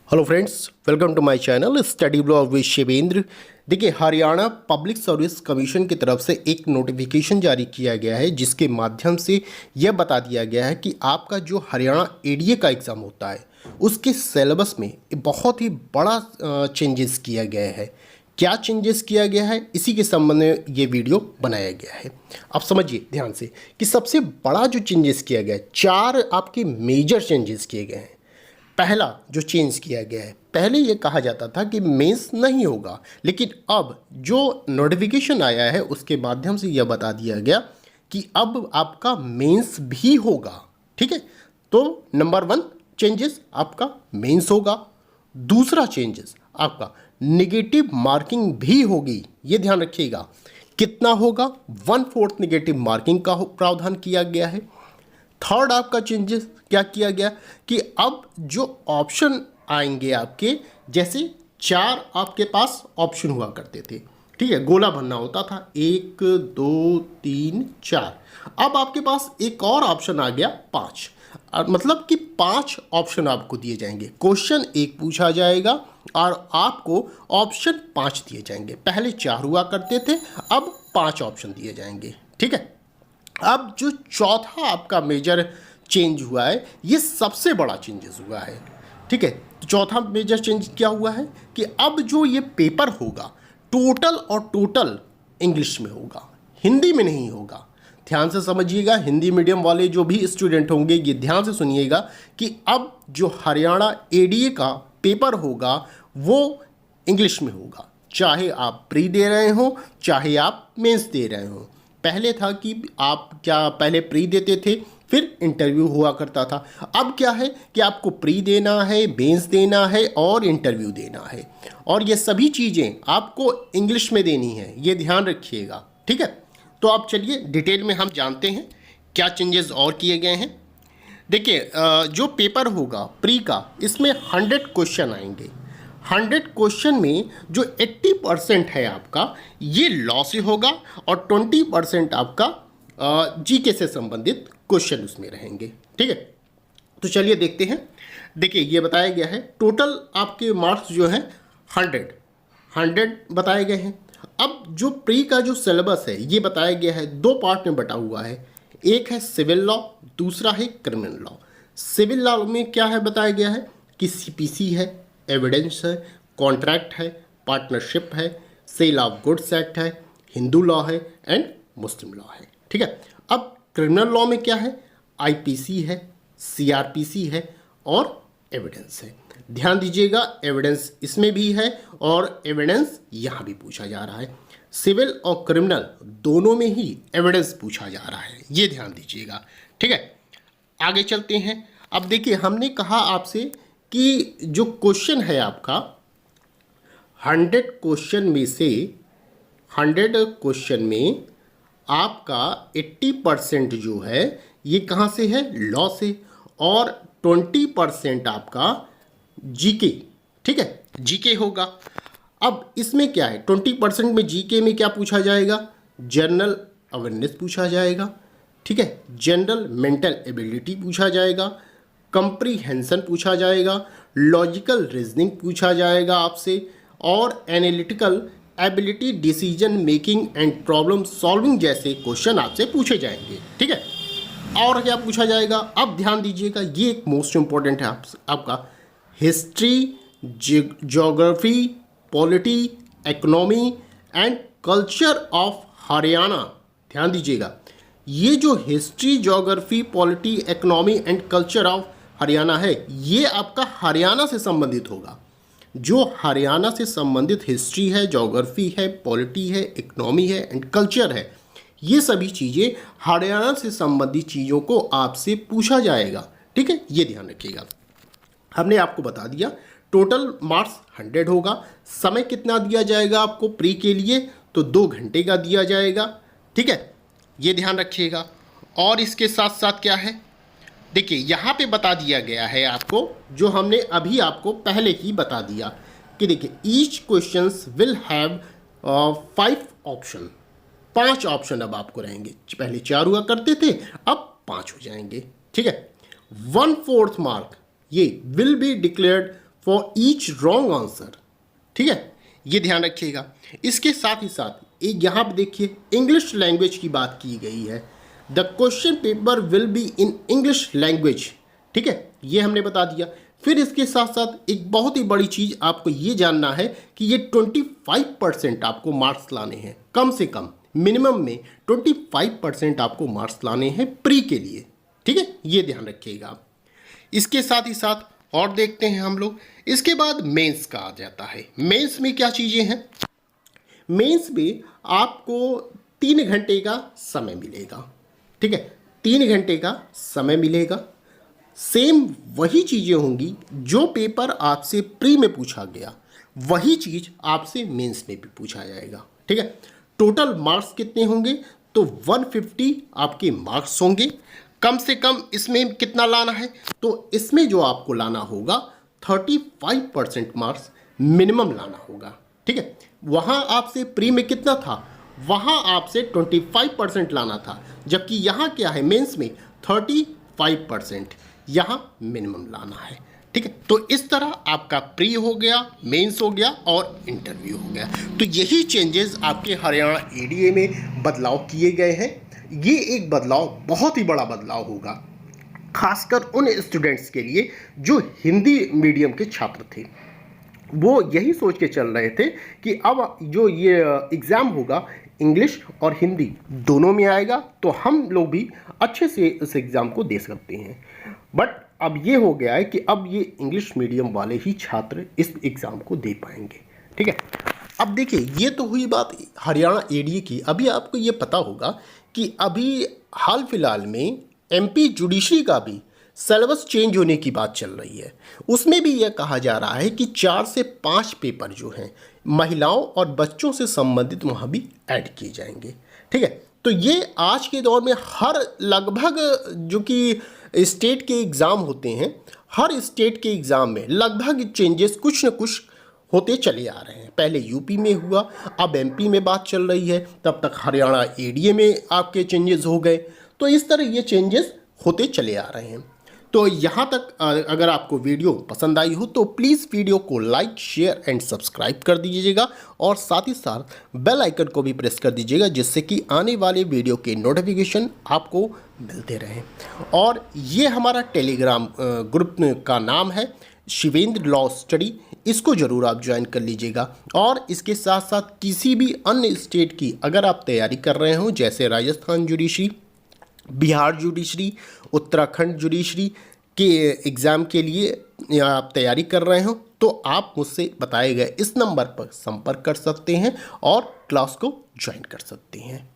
Hello friends, welcome to my channel study blog with Shivendra. देखिए, Haryana public service commission की तरफ से एक नोटिफिकेशन जारी किया गया है जिसके माध्यम से यह बता दिया गया है कि आपका जो हरियाणा एडीए का एग्ज़ाम होता है उसके सिलेबस में बहुत ही बड़ा चेंजेस किया गया है। क्या चेंजेस किया गया है, इसी के संबंध में ये वीडियो बनाया गया है। अब समझिए ध्यान से कि सबसे बड़ा जो चेंजेस किया गया है, 4 आपके मेजर चेंजेस किए गए हैं। पहला जो चेंज किया गया है, पहले ये कहा जाता था कि मेंस नहीं होगा, लेकिन अब जो नोटिफिकेशन आया है उसके माध्यम से यह बता दिया गया कि अब आपका मेंस भी होगा। ठीक है, तो नंबर 1 चेंजेस आपका मेंस होगा। दूसरा चेंजेस आपका नेगेटिव मार्किंग भी होगी, ये ध्यान रखिएगा। कितना होगा? 1/4 नेगेटिव मार्किंग का प्रावधान किया गया है। थर्ड आपका चेंजेस क्या किया गया कि अब जो ऑप्शन आएंगे आपके, जैसे 4 आपके पास ऑप्शन हुआ करते थे, ठीक है, गोला भरना होता था 1 2 3 4। अब आपके पास एक और ऑप्शन आ गया 5, मतलब कि 5 ऑप्शन आपको दिए जाएंगे। क्वेश्चन 1 पूछा जाएगा और आपको ऑप्शन 5 दिए जाएंगे। पहले 4 हुआ करते थे, अब 5 ऑप्शन दिए जाएंगे। ठीक है, अब जो चौथा आपका मेजर चेंज हुआ है, ये सबसे बड़ा चेंजेस हुआ है। ठीक है, तो चौथा मेजर चेंज क्या हुआ है कि अब जो ये पेपर होगा टोटल इंग्लिश में होगा, हिंदी में नहीं होगा। ध्यान से समझिएगा, हिंदी मीडियम वाले जो भी स्टूडेंट होंगे ये ध्यान से सुनिएगा कि अब जो हरियाणा एडीए का पेपर होगा वो इंग्लिश में होगा, चाहे आप प्री दे रहे हो चाहे आप मेंस दे रहे हो। पहले था कि आप क्या पहले प्री देते थे फिर इंटरव्यू हुआ करता था। अब क्या है कि आपको प्री देना है, मेंस देना है और इंटरव्यू देना है, और ये सभी चीज़ें आपको इंग्लिश में देनी है, ये ध्यान रखिएगा। ठीक है, तो आप चलिए डिटेल में हम जानते हैं क्या चेंजेस और किए गए हैं। देखिए, जो पेपर होगा प्री का, इसमें 100 क्वेश्चन आएंगे। 100 क्वेश्चन में जो 80% है आपका ये लॉ से होगा और 20% आपका जीके से संबंधित क्वेश्चन उसमें रहेंगे। ठीक है, तो चलिए देखते हैं। देखिए, ये बताया गया है टोटल आपके मार्क्स जो हैं 100 बताए गए हैं। अब जो प्री का जो सिलेबस है ये बताया गया है, 2 पार्ट में बटा हुआ है। एक है सिविल लॉ, दूसरा है क्रिमिनल लॉ। सिविल लॉ में क्या है बताया गया है कि सीपीसी है, एविडेंस है, कॉन्ट्रैक्ट है, पार्टनरशिप है, सेल ऑफ गुड्स एक्ट है, हिंदू लॉ है एंड मुस्लिम लॉ है। ठीक है, अब क्रिमिनल लॉ में क्या है? आईपीसी है, सीआरपीसी है और एविडेंस है। ध्यान दीजिएगा, एविडेंस इसमें भी है और एविडेंस यहाँ भी पूछा जा रहा है। सिविल और क्रिमिनल दोनों में ही एविडेंस पूछा जा रहा है, ये ध्यान दीजिएगा। ठीक है, आगे चलते हैं। अब देखिए, हमने कहा आपसे कि जो क्वेश्चन है आपका 100 क्वेश्चन में से 100 क्वेश्चन में आपका 80% जो है ये कहाँ से है? लॉ से, और 20% आपका जीके। ठीक है, जीके होगा। अब इसमें क्या है, 20% में जीके में क्या पूछा जाएगा? जनरल अवेयरनेस पूछा जाएगा। ठीक है, जनरल मेंटल एबिलिटी पूछा जाएगा, कंप्रीहेंशन पूछा जाएगा, लॉजिकल रीजनिंग पूछा जाएगा आपसे, और analytical ability, decision making and problem solving जैसे क्वेश्चन आपसे पूछे जाएंगे। ठीक है, और क्या पूछा जाएगा? अब ध्यान दीजिएगा, ये एक मोस्ट इंपॉर्टेंट है आपका history, geography, polity, economy and culture of Haryana. ध्यान दीजिएगा, ये जो history, geography, polity, economy and culture of Haryana है ये आपका हरियाणा से संबंधित होगा। जो हरियाणा से संबंधित हिस्ट्री है, ज्योग्राफी है, पॉलिटी है, इकोनॉमी है एंड कल्चर है, ये सभी चीज़ें हरियाणा से संबंधित चीज़ों को आपसे पूछा जाएगा। ठीक है, ये ध्यान रखिएगा। हमने आपको बता दिया टोटल मार्क्स 100 होगा। समय कितना दिया जाएगा आपको प्री के लिए? तो 2 घंटे का दिया जाएगा। ठीक है, ये ध्यान रखिएगा। और इसके साथ साथ क्या है, देखिए यहाँ पे बता दिया गया है आपको, जो हमने अभी आपको पहले ही बता दिया कि देखिए each questions will have 5 option, 5 option अब आपको रहेंगे। पहले 4 हुआ करते थे, अब 5 हो जाएंगे। ठीक है, 1/4 मार्क ये will be declared for each wrong answer. ठीक है, ये ध्यान रखिएगा। इसके साथ ही साथ एक यहाँ पर देखिए इंग्लिश लैंग्वेज की बात की गई है। The question paper will be in English language. ठीक है, ये हमने बता दिया। फिर इसके साथ साथ एक बहुत ही बड़ी चीज़ आपको ये जानना है कि ये 25% आपको मार्क्स लाने हैं, कम से कम मिनिमम में 25% आपको मार्क्स लाने हैं प्री के लिए। ठीक है, ये ध्यान रखिएगा आप। इसके साथ ही साथ और देखते हैं हम लोग। इसके बाद मेंस का आ जाता है। मेंस में क्या चीज़ें हैं? मेंस में आपको 3 घंटे का समय मिलेगा। ठीक है, 3 घंटे का समय मिलेगा। सेम वही चीज़ें होंगी जो पेपर आपसे प्री में पूछा गया, वही चीज़ आपसे मेंस में भी पूछा जाएगा। ठीक है, टोटल मार्क्स कितने होंगे? तो 150 आपके मार्क्स होंगे। कम से कम इसमें कितना लाना है? तो इसमें जो आपको लाना होगा 35% मार्क्स मिनिमम लाना होगा। ठीक है, वहाँ आपसे प्री में कितना था? वहाँ आपसे 25% लाना था, जबकि यहाँ क्या है मेंस में 35% यहाँ मिनिमम लाना है। ठीक है, तो इस तरह आपका प्री हो गया, मेंस हो गया और इंटरव्यू हो गया। तो यही चेंजेस आपके हरियाणा एडीए में बदलाव किए गए हैं। ये एक बदलाव बहुत ही बड़ा बदलाव होगा, खासकर उन स्टूडेंट्स के लिए जो हिंदी मीडियम के छात्र थे। वो यही सोच के चल रहे थे कि अब जो ये एग्ज़ाम होगा इंग्लिश और हिंदी दोनों में आएगा, तो हम लोग भी अच्छे से इस एग्ज़ाम को दे सकते हैं। बट अब ये हो गया है कि अब ये इंग्लिश मीडियम वाले ही छात्र इस एग्ज़ाम को दे पाएंगे। ठीक है, अब देखिए ये तो हुई बात हरियाणा एडीए की। अभी आपको ये पता होगा कि अभी हाल फिलहाल में एमपी जुडिशरी का भी सिलेबस चेंज होने की बात चल रही है। उसमें भी यह कहा जा रहा है कि 4 से 5 पेपर जो हैं महिलाओं और बच्चों से संबंधित वहाँ भी ऐड किए जाएंगे। ठीक है, तो ये आज के दौर में हर लगभग जो कि स्टेट के एग्ज़ाम होते हैं, हर स्टेट के एग्ज़ाम में लगभग चेंजेस कुछ न कुछ होते चले आ रहे हैं। पहले यूपी में हुआ, अब एमपी में बात चल रही है, तब तक हरियाणा एडीए में आपके चेंजेस हो गए। तो इस तरह ये चेंजेस होते चले आ रहे हैं। तो यहाँ तक अगर आपको वीडियो पसंद आई हो तो प्लीज़ वीडियो को लाइक, शेयर एंड सब्सक्राइब कर दीजिएगा और साथ ही साथ बेल आइकन को भी प्रेस कर दीजिएगा, जिससे कि आने वाले वीडियो के नोटिफिकेशन आपको मिलते रहें। और ये हमारा टेलीग्राम ग्रुप का नाम है शिवेंद्र लॉ स्टडी, इसको ज़रूर आप ज्वाइन कर लीजिएगा। और इसके साथ साथ किसी भी अन्य स्टेट की अगर आप तैयारी कर रहे हो, जैसे Rajasthan judiciary, Bihar judiciary, Uttarakhand judiciary के एग्ज़ाम के लिए आप तैयारी कर रहे हो, तो आप मुझसे बताए गए इस नंबर पर संपर्क कर सकते हैं और क्लास को ज्वाइन कर सकते हैं।